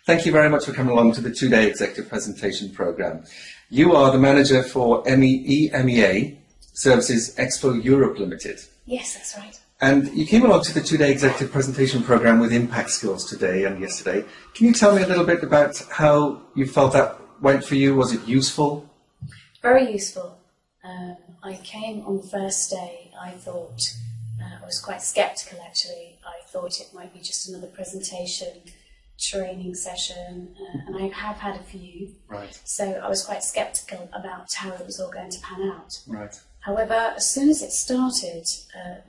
Thank you very much for coming along to the two-day executive presentation program. You are the manager for EMEA Services Expo Europe Limited. Yes, that's right. And you came along to the two-day executive presentation program with ImpactSkills today and yesterday. Can you tell me a little bit about how you felt that went for you? Was it useful? Very useful. I came on the first day. I thought, I was quite sceptical actually. I thought it might be just another presentation, training session, and I have had a few. Right. So I was quite sceptical about how it was all going to pan out. Right. However, as soon as it started,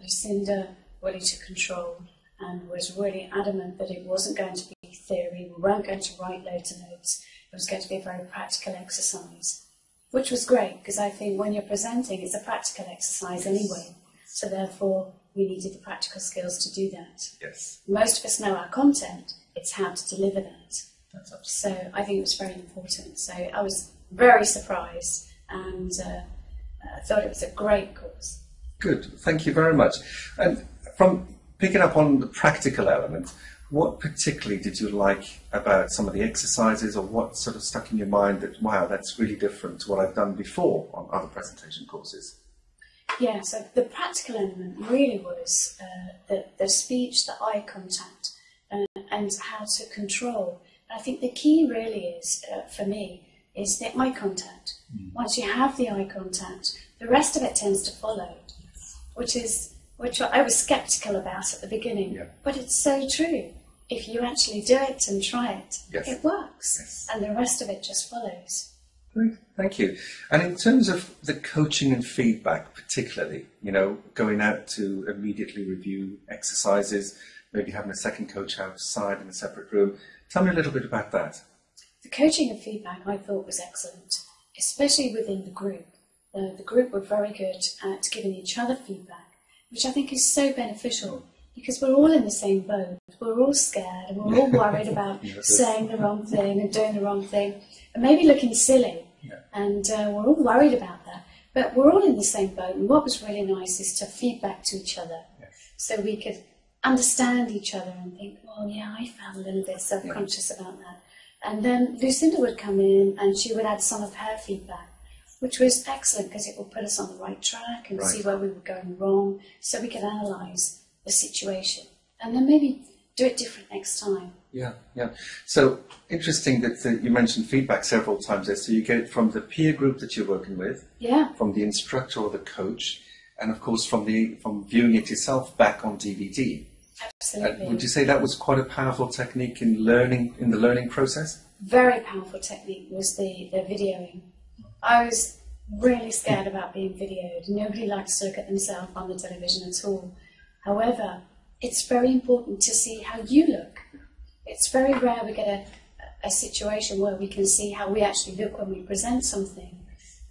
Lucinda really took control and was really adamant that it wasn't going to be theory. We weren't going to write loads of notes. It was going to be a very practical exercise, which was great because I think when you're presenting, it's a practical exercise anyway. So therefore, we needed the practical skills to do that. Yes. Most of us know our content. It's how to deliver that. That's absolutely. So I think it was very important. So I was very surprised and I thought it was a great course. Good. Thank you very much. And from picking up on the practical element, what particularly did you like about some of the exercises, or what sort of stuck in your mind that, wow, that's really different to what I've done before on other presentation courses? Yeah, so the practical element really was the speech, the eye contact, and how to control. And I think the key really is, for me, is the eye contact. Once you have the eye contact, the rest of it tends to follow, which I was sceptical about at the beginning. Yeah. But it's so true. If you actually do it and try it, yes, it works. Yes. And the rest of it just follows. Great, thank you. And in terms of the coaching and feedback, particularly, you know, going out to immediately review exercises, maybe having a second coach outside in a separate room, tell me a little bit about that. The coaching and feedback I thought was excellent, especially within the group. The group were very good at giving each other feedback, which I think is so beneficial because we're all in the same boat. We're all scared and we're all worried about saying the wrong thing and doing the wrong thing and maybe looking silly. Yeah. And we're all worried about that. But we're all in the same boat, and what was really nice is to feedback to each other. Yes. So we could understand each other and think, well, yeah, I felt a little bit self-conscious about that. And then Lucinda would come in and she would add some of her feedback, which was excellent because it would put us on the right track and see where we were going wrong, so we could analyse the situation and then maybe do it different next time. Yeah, yeah. So interesting that you mentioned feedback several times there. So you get it from the peer group that you're working with, from the instructor or the coach, and of course from viewing it yourself back on DVD. Absolutely. Would you say that was quite a powerful technique in the learning process? Very powerful technique was the videoing. I was really scared about being videoed. Nobody likes to look at themselves on the television at all. However, it's very important to see how you look. It's very rare we get a situation where we can see how we actually look when we present something.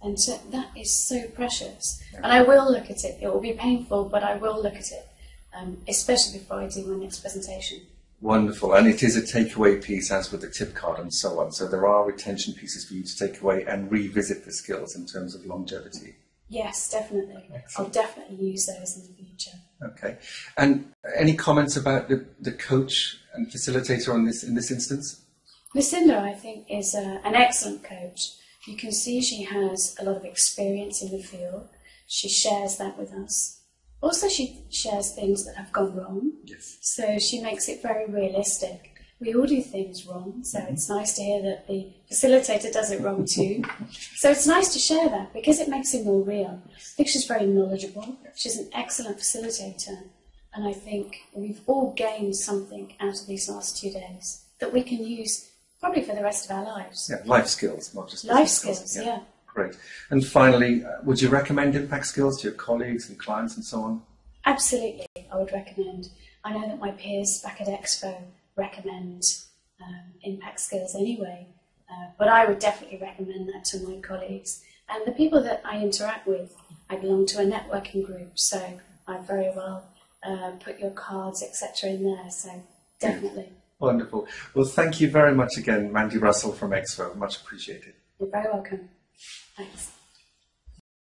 And so that is so precious. And I will look at it. It will be painful, but I will look at it, especially before I do my next presentation. Wonderful. And it is a takeaway piece, as with the tip card and so on. So there are retention pieces for you to take away and revisit the skills in terms of longevity. Yes, definitely. Excellent. I'll definitely use those in the future. Okay. And any comments about the coach and facilitator in this instance? Lucinda, I think, is an excellent coach. You can see she has a lot of experience in the field. She shares that with us. Also, she shares things that have gone wrong. Yes. So she makes it very realistic. We all do things wrong, so it's nice to hear that the facilitator does it wrong too. So it's nice to share that because it makes it more real. I think she's very knowledgeable. She's an excellent facilitator. And I think we've all gained something out of these last 2 days that we can use probably for the rest of our lives. Yeah, life skills, not just life skills. Yeah. Great. And finally, would you recommend ImpactSkills to your colleagues and clients and so on? Absolutely, I would recommend. I know that my peers back at Expo recommend ImpactSkills anyway, but I would definitely recommend that to my colleagues. And the people that I interact with, I belong to a networking group, so I very well put your cards, etc. in there, so definitely. Wonderful. Well, thank you very much again, Mandy Russell from Expo. Much appreciated. You're very welcome. Thanks.